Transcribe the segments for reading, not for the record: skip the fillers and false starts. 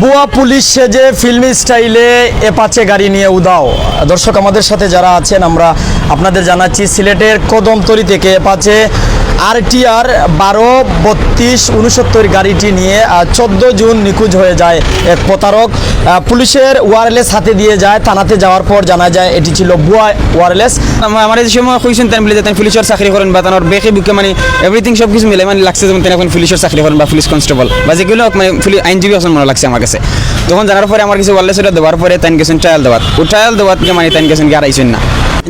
বুয়া পুলিশ সেজে ফিল্মি স্টাইলে অ্যাপাচে গাড়ি নিয়ে উধাও। দর্শক, আমাদের সাথে যারা আছেন আমরা আপনাদের জানাচ্ছি সিলেটের কদমতলী থেকে অ্যাপাচে RTR 12-32-69 গাড়িটি নিয়ে 14 জুন নিখোঁজ হয়ে যায় এক প্রতারক। পুলিশের ওয়্যারলেস হাতে দিয়ে যায়। থানাতে যাওয়ার পর জানা যায় এটি ছিল ভুয়া ওয়্যারলেস। আমার যে সময় কইছেন তাই বলে যেতেন পুলিশের চাকরি করেন বা তার বেকে বুকে মানে এভরিথিং সব কিছু মিলে মানে লাগছে যেমন এখন পুলিশের চাকরি করেন বা পুলিশ কনস্টেবল বা যেগুলো মানে আইনজীবী আসন মনে লাগছে আমার কাছে। তখন জানার পরে আমার কিছু ওয়্যারলেস ওটা দেওয়ার পরে তাই গেছেন ট্রায়াল দেওয়ার। ও ট্রায়াল দেওয়ার মানে তাই গেছেন গিয়ে আইছেন না।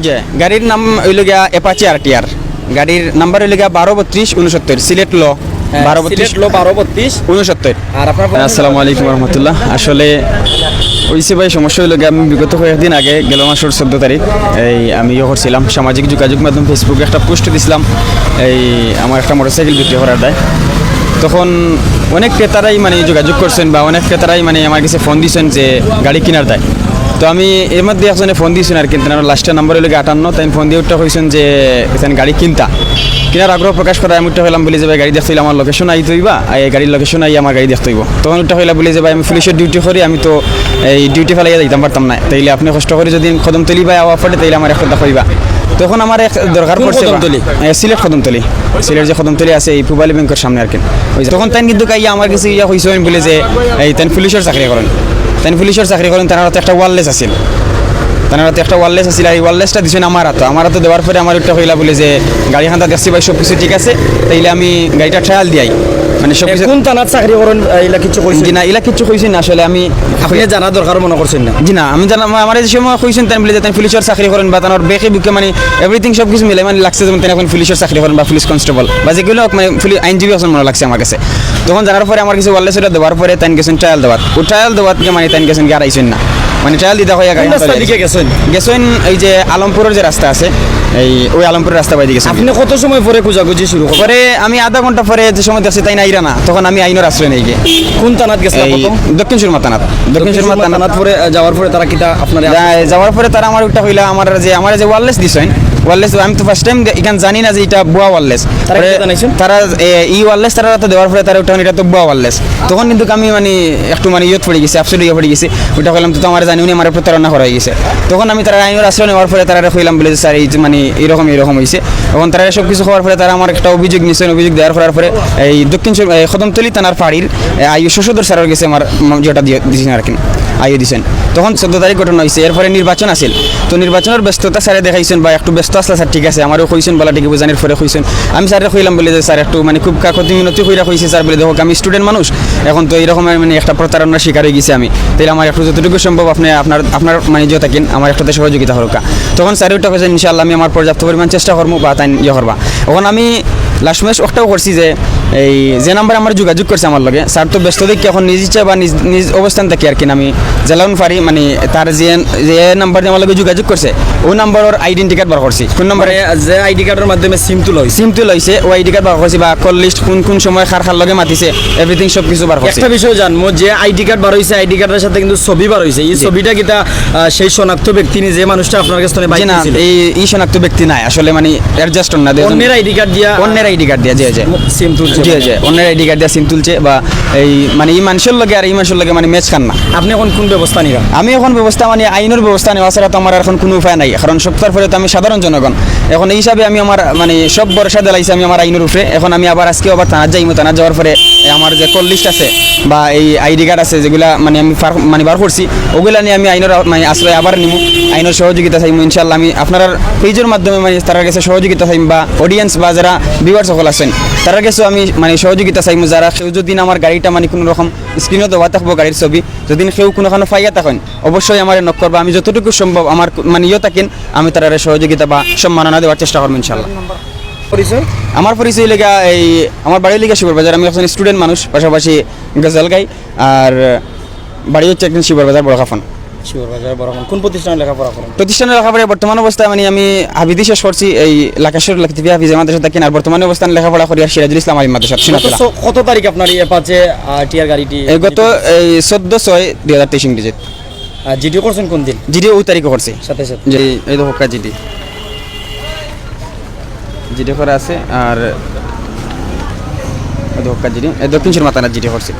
যে গাড়ির নাম হইল গিয়া অ্যাপাচে RTR, গাড়ির নাম্বার হইল গিয়া 12-32-69 সিলেট ল 12-32-69। আর আপনার আসসালামু আলাইকুম রহমতুল্লাহ। আসলে ওইসে ভাই সমস্যা হইল গিয়ে আমি বিগত কয়েকদিন আগে গেল মাসের 14 তারিখ আমি করছিলাম সামাজিক যোগাযোগ মাধ্যম ফেসবুকে একটা পোস্ট দিছিলাম আমার একটা মোটরসাইকেল বিক্রি করার দায়। তখন অনেক ক্রেতারাই মানে যোগাযোগ করছেন বা অনেক ক্রেতারাই মানে আমার কাছে ফোন দিয়েছেন যে গাড়ি কেনার দায়। তো আমি এর মধ্যে একজনে ফোন দিয়েছেন আর কিনতেন আমার লাস্টের নাম্বার হলো 58। তাই ফোন দিয়ে উঠটা হয়েছেন যে এখানে গাড়ি কেনার আগ্রহ প্রকাশ করা। আমি উঠটা হইলাম বলে যে ভাই গাড়ি দেখতে আমার লোকেশন আই তৈবা এই গাড়ির লোকেশন আই আমার গাড়ি দেখতে হইব। তখন উঠটা হইলা বলে যে ভাই আমি পুলিশের ডিউটি করি, আমি তো এই ডিউটি ফেলাইয়া যাইতাম পারতাম না, তাইলে আপনি কষ্ট করে যদি কদমতলী বা আওয়া পড়ে তাইলে আমার একটা কইবা। তখন আমার এক দরকার পড়ছে সিলেট কদমতলী, সিলেট যে কদমতলী আছে এই পূবালী ব্যাংকের সামনে আর কি। তখন তাই কিন্তু কাইয়া আমার কাছে ইয়া হয়েছেন বলে যে এই তাই পুলিশের চাকরি করেন, তার হাতে একটা ওয়্যারলেস আছিল, এই ওয়্যারলেসটা দিচ্ছেন আমার হাতে দেওয়ার পরে আমার একটা হইলা বলে যে গাড়ি খান্তা দেখছি ভাই সব কিছু ঠিক আছে, তাইলে আমি গাড়িটা ট্রায়াল দিয়াই মানে সব কিছু। কোন থানার চাকরি করেন এলা কিছু কইছেন? জি না, এলা কিছু কইছেন না। আসলে আমি আপনি জানা দরকার মনে করছেন না? জি না, আমি জানাম আমার যে সময় কইছেন তাই বলে যেতেন পুলিশের চাকরি করেন বা তার বেকে বুকে মানে এভরিথিং সব কিছু মিলে মানে লাগছে যেমন এখন পুলিশের চাকরি করেন বা পুলিশ কনস্টেবল বা যেগুলো মানে আইনজীবী আসন মনে লাগছে আমার কাছে। তখন জানার পরে আমার কিছু ওয়্যারলেস ওটা দেওয়ার পরে তাই গেছেন ট্রায়াল দেওয়ার। ও ট্রায়াল দেওয়ার মানে তাই গেছেন গিয়ে আইছেন না, মানে ট্রায়াল দিতে হয় গেছেন এই যে আলমপুরের যে রাস্তা আছে ওই আলমপুরের রাস্তা বাইরে গেছেন। আপনি কত সময় পরে খোঁজাখুঁজি শুরু করেন? পরে আমি আধা ঘন্টা পরে যে সময় দেখছি তাই নাইরা না, তখন আমি আইনের আশ্রয় নেই গিয়ে। কোন থানাত গেছেন প্রথম? দক্ষিণ সুরমা থানাত পরে যাওয়ার পরে তারা কিটা আপনার যাওয়ার পরে তারা আমার একটা হইলা আমার যে ওয়্যারলেস দিছেন ওয়্যারলেস আমি তো ফার্স্ট টাইম এখানে জানি না যে এটা বুয়া ওয়্যারলেস। তারা এই ওয়্যারলেস তারা তো দেওয়ার পরে তারা ওটা এটা তো বুয়া ওয়্যারলেস। তখন কিন্তু আমি মানে একটু মানে ইয়ত পড়ে গেছি, আপসেট ইয়ে পড়ে গেছি। ওটা কইলাম তো আমার জানিও নি, আমার প্রতারণা করা হয়ে গেছে। তখন আমি তারা আইনের আশ্রয় নেওয়ার পরে তারা কইলাম বলে যে স্যার এই যে মানে এরকম হয়েছে। তখন তারা সব কিছু হওয়ার পরে তারা আমার একটা অভিযোগ নিয়েছেন। অভিযোগ দেওয়ার করার পরে এই দক্ষিণ কদমতলী থানার পাড়ির আইও শশধর স্যারের গেছে আমার যেটা দিয়েছেন আর কি আইও দিয়েছেন। তখন 14 তারিখ ঘটনা হয়েছে। এরপরে নির্বাচন আসিল, তো নির্বাচনের ব্যস্ততা স্যারে দেখাইছেন বা একটু ব্যস্ত আসলে স্যার ঠিক আছে আমারও কইছেন বলা ঠিক বুঝানির পরে কইছেন। আমি স্যারে কইলাম বলে যে স্যার একটু মানে খুব কাকতি মিনতি কইরা কইছে স্যার বলে দেখো আমি স্টুডেন্ট মানুষ, এখন তো এইরকম মানে একটা প্রতারণার শিকার হয়ে গেছি আমি, তাইলে আমার একটু যতটুকু সম্ভব আপনার মানে যে থাকেন আমার একটাতে সহযোগিতা হোকা। তখন স্যার ওইটা কইছেন ইনশাআল্লাহ আমি আমার পর্যাপ্ত পরিমাণ চেষ্টা করবো বা তাই ইয়ে করবা। এখন আমি লাস্ট ম্যাচ একটাও করছি যে এই যে নাম্বার আমার যোগাযোগ করছে আমার লগে স্যার তো ব্যস্ত দেখি এখন নিজ ইচ্ছা বা নিজ অবস্থান থাকি আর কি আমি জেলাউন পারি মানে তার যে নাম্বার আমার লগে যোগাযোগ করছে ওই নাম্বারের আইডেন্টি কার্ড বার করছি। কোন নাম্বারে যে আইডি কার্ডের মাধ্যমে সিম তুলাইছে ও আইডি কার্ড বার করছি বা কল লিস্ট কোন সময় খার লগে মাতিছে এভরিথিং সব কিছু বার করছি। একটা বিষয় জানবো যে আইডি কার্ড বার হইছে, আইডি কার্ডের সাথে কিন্তু ছবি বার হইছে। এই ছবিটা কিটা সেই শনাক্ত ব্যক্তি নি যে মানুষটা আপনার কাছে থেকে না এই শনাক্ত ব্যক্তি নাই আসলে মানে অ্যাডজাস্ট না অন্যের আইডি কার্ড দিয়া সিম তুলছে অন্যের আইডি কার্ড দিয়া সিম তুলছে বা এই মানে এই মানুষের লগে আর এই মানুষের লগে মানে ম্যাচ খান না। আপনি এখন কোন ব্যবস্থা নিবেন? আমি এখন ব্যবস্থা মানে আইনের ব্যবস্থা নেওয়া ছাড়া তো আমার এখন কোনো উপায় নাই, কারণ সপ্তাহের ফলে তো আমি সাধারণ জনগণ। এখন এই হিসাবে আমি আমার মানে সব ভরসা দিলাইছি আমি আমার আইনের উপরে। এখন আমি আজকে থানার যাইমু, থানার যাওয়ার পরে আমার যে কল লিস্ট আছে বা এই আইডি কার্ড আছে যেগুলা মানে আমি মানে বার করছি ওগুলা নিয়ে আমি আইনের মানে আশ্রয় আবার নিমু, আইনের সহযোগিতা চাইমু ইনশাআল্লাহ। আমি আপনার পেজের মাধ্যমে মানে তার কাছে সহযোগিতা চাইম বা অডিয়েন্স বা যারা ভিউয়ার সকল আছেন তার কাছেও আমি মানে সহযোগিতা চাইমু। যারা কেউ যদি আমার গাড়িটা মানে কোনো রকম স্ক্রিনও দেওয়া থাকবো গাড়ির ছবি, যদি কেউ কোনোখানে ফাইয়া থাকেন অবশ্যই আমার নক করবো। আমি যতটুকু সম্ভব আমার মানে থাকেন আমি তার সহযোগিতা বা সম্মাননা দেওয়ার চেষ্টা করবো ইনশাআল্লাহ। আমার পরিচয় লেগা এই আমার বাড়ির লেগা শিবরবাজার। আমি একজন স্টুডেন্ট মানুষ, পাশাপাশি গজল গাই, আর বাড়ি হচ্ছে একজন শিবরবাজার বড়খাফন। কোন প্রতিষ্ঠানে লেখাপড়া করেন? প্রতিষ্ঠানে লেখাপড়া বর্তমান অবস্থায় মানে আমি হাবিদি শেষ করছি এই লাকেশ্বর লাকিতিবি হাফিজ মাদ্রাসা থাকি, আর বর্তমানে অবস্থানে লেখাপড়া করি আর সিরাজুল ইসলাম আলী মাদ্রাসা। কত তারিখ আপনার এই অ্যাপাচে RTR গাড়িটি? গত 14/6/2023 ইংরেজি। জিডি করছেন কোন দিন? জিডি ওই তারিখে করছি সাথে এই তো হোকা জিডি করা আছে। আর হোকা জিডি দক্ষিণ সুরমা থানার জিডি করছি।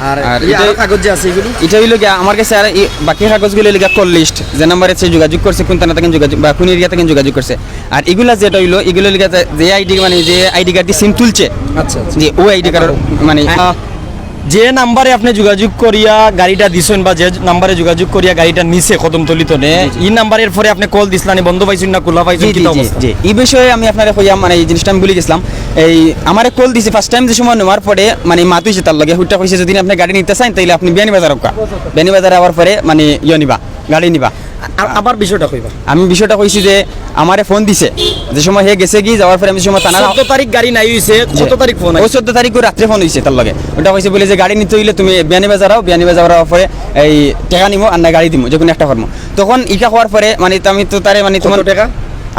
আর আর এই এটা- আরো কাগজ যে আছে এগুলো এটা হইলো গিয়া আমার কাছে আর বাকি কাগজগুলো হইলো গিয়া কল লিস্ট যে নাম্বারে সে যোগাযোগ করছে কোন থানা থেকে যোগাযোগ বা কোন এরিয়া থেকে যোগাযোগ করছে আর এগুলা যেটা হইলো এগুলো হইলো গিয়া যে আইডি মানে যে আইডি কার্ড দিয়ে সিম তুলছে আচ্ছা আচ্ছা যে ও আইডি কার্ড মানে যে নাম্বারে আপনি যোগাযোগ করিয়া গাড়িটা দিছেন বা যে নাম্বারে যোগাযোগ করিয়া গাড়িটা নিছে কদমতলিতে নে এই নাম্বারের পরে আপনি কল দিছলানি বন্ধ পাইছেন না খোলা পাইছেন জি কি জি জি অবস্থা জি এই বিষয়ে আমি আপনার কইয়াম মানে এই জিনিসটা আমি ভুলে গেছিলাম এই আমারে কল দিছে ফার্স্ট টাইম যে সময় নেওয়ার পরে মানে মাতুইছে তার লগে হুটটা কইছে যদি আপনি গাড়ি নিতে চান তাইলে আপনি বিয়ানীবাজার হোক বিয়ানীবাজার আবার পরে মানে নিবা গাড়ি নিবা আবার বিষয়টা কইবা আমি বিষয়টা কইছি যে আমারে ফোন দিছে যে সময় হে গেছে কি যাওয়ার পরে আমি যে সময় থানা 14 তারিখ গাড়ি নাই হইছে কত তারিখ ফোন ওই 14 তারিখ রাত্রে ফোন হয়েছে তার লগে ওটা কইছে বলে যে গাড়ি নিতে হইলে তুমি বিয়ানীবাজার আও বিয়ানীবাজার আওয়ার পরে এই টাকা নিমো আর না গাড়ি দিমো যে কোনো একটা করবো তখন ইটা হওয়ার পরে মানে তো আমি তো তারে মানে তোমার কত টাকা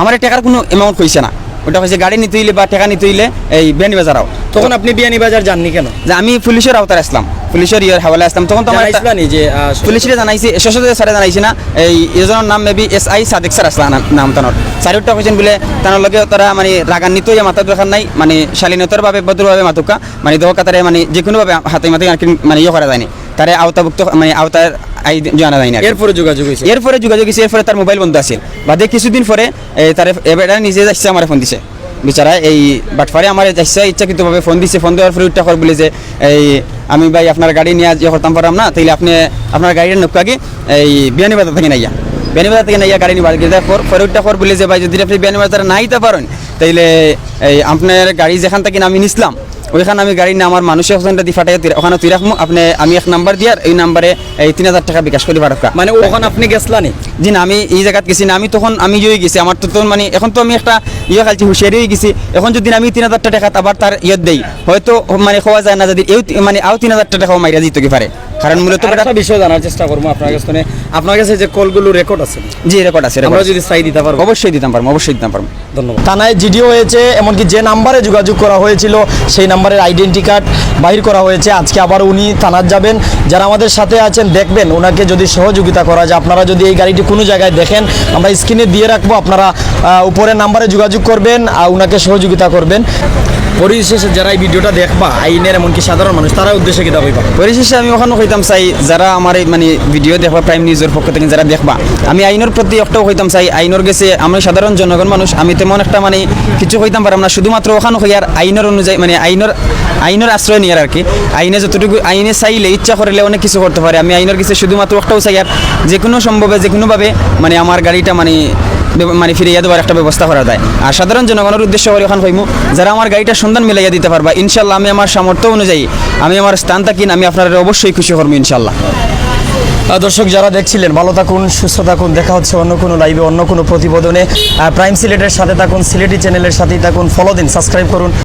আমার এই টাকার কোনো অ্যামাউন্ট কইছে না ওটা কইছে গাড়ি নিতে হইলে বা টাকা নিতে হইলে এই বিয়ানীবাজার আও তখন আপনি বিয়ানীবাজার যাননি কেন যে আমি পুলিশের আওতায় আসলাম পুলিশের ইয়ার হাওয়ালে আসলাম তখন তো আমার একটা- জানাইছিলানি যে পুলিশরে জানাইছি সশস্ত্র স্যারে জানাইছি না এই এজনের নাম মেবি SI সাদেক স্যার আসলা নাম তানোর চারিটা কইছেন বলে তানোর লগে তারা মানে রাগান্বিত হয়ে মাথা দোকান নাই মানে শালীনতার ভাবে ভদ্রভাবে মাতুকা মানে দোকা তারে মানে যে কোনো ভাবে হাতে মাতে আর কি মানে ইয়ে করা যায়নি তারে আওতাভুক্ত মানে আওতার জানা যায়নি আর কি। এরপরে যোগাযোগ হইছে এরপরে যোগাযোগ হয়েছে এরপরে তার মোবাইল বন্ধ আছে বাদে কিছুদিন পরে তারে এবার নিজে যাচ্ছে আমার ফোন দিছে বিচারা এই বাটফারে আমার যাচ্ছে ইচ্ছাকৃতভাবে ফোন দিছে ফোন দেওয়ার পরে উঠটা কর বলে যে এই আমি ভাই আপনার গাড়ি নিয়ে ইয়ে করতাম পারলাম না তাইলে আপনি আপনার গাড়িটা নৌকাকে এই বিয়ানীবাজার থেকে নাইয়া বিয়ানীবাজার থেকে নাইয়া গাড়ি নিবার গিয়ে পরে উঠটা কর বলে যে ভাই যদি আপনি বিয়ানীবাজারে নাইতে পারেন তাইলে এই আপনার গাড়ি যেখান থেকে আমি নিছিলাম ওইখানে আমি গাড়ি না আমার মানুষের ওখানটা দিয়ে ফাটাই ওখানে তুই রাখবো আপনি আমি এক নাম্বার দিয়ে আর এই নাম্বারে এই 3000 টাকা বিকাশ করি বারকা মানে ওখানে আপনি গেছলানি জি না আমি এই জায়গাত গেছি না আমি তখন আমি ইয়ে গেছি আমার তো তখন মানে এখন তো আমি একটা ইয়ে খালছি হুঁশিয়ারি হয়ে গেছি এখন যদি আমি 3000 টাকা আবার তার ইয়ত দেই হয়তো মানে খাওয়া যায় না যদি মানে আও 3000 টাকা মাইরা দিতে কি পারে কারণ মূলত আর একটা বিষয় জানার চেষ্টা করবো আপনার কাছে আপনার কাছে যে কলগুলো রেকর্ড আছে জি রেকর্ড আছে আমরা যদি চাই দিতে পারবো অবশ্যই দিতাম পারবো অবশ্যই দিতাম পারবো ধন্যবাদ থানায় জিডিও হয়েছে এমনকি যে নাম্বারে যোগাযোগ করা হয়েছিল সেই নাম্বারের আইডেন্টি কার্ড বাহির করা হয়েছে আজকে আবার উনি থানার যাবেন যারা আমাদের সাথে আছেন দেখবেন ওনাকে যদি সহযোগিতা করা যায় আপনারা যদি এই গাড়িটি কোনো জায়গায় দেখেন আমরা স্ক্রিনে দিয়ে রাখবো আপনারা উপরের নাম্বারে যোগাযোগ করবেন আর ওনাকে সহযোগিতা করবেন পরিশেষে যারা এই ভিডিওটা দেখবা আইনের এমনকি সাধারণ মানুষ তারা উদ্দেশ্যে কিতা হইবা পরিশেষে আমি ওখানে কইতাম চাই যারা আমার এই মানে ভিডিও দেখবা প্রাইম নিউজের পক্ষ থেকে যারা দেখবা আমি আইনের প্রতি একটাও কইতাম চাই আইনের গেছে আমি সাধারণ জনগণ মানুষ আমি তেমন একটা মানে কিছু কইতাম পারলাম না শুধুমাত্র ওখানে হইয়ার আইনের অনুযায়ী মানে আইনের আশ্রয় নিয়ার আর কি আইনে যতটুকু আইনে চাইলে ইচ্ছা করলে অনেক কিছু করতে পারে আমি আইনের কাছে শুধুমাত্র একটাও চাই আর যে কোনো সম্ভবে যে কোনোভাবে মানে আমার গাড়িটা মানে ফিরিয়ে দেওয়ার একটা ব্যবস্থা করা যায় আর সাধারণ জনগণের উদ্দেশ্য করে ওখানে কইমু যারা আমার গাড়িটা সন্ধান মিলাইয়া দিতে পারবা ইনশাল্লাহ আমি আমার সামর্থ্য অনুযায়ী আমি আমার স্থান থাকিন আমি আপনারা অবশ্যই খুশি করবো ইনশাল্লাহ দর্শক যারা দেখছিলেন ভালো থাকুন সুস্থ থাকুন দেখা হচ্ছে অন্য কোনো লাইভে অন্য কোনো প্রতিবেদনে প্রাইম সিলেটের সাথে থাকুন সিলেটি চ্যানেলের সাথেই থাকুন ফলো দিন সাবস্ক্রাইব করুন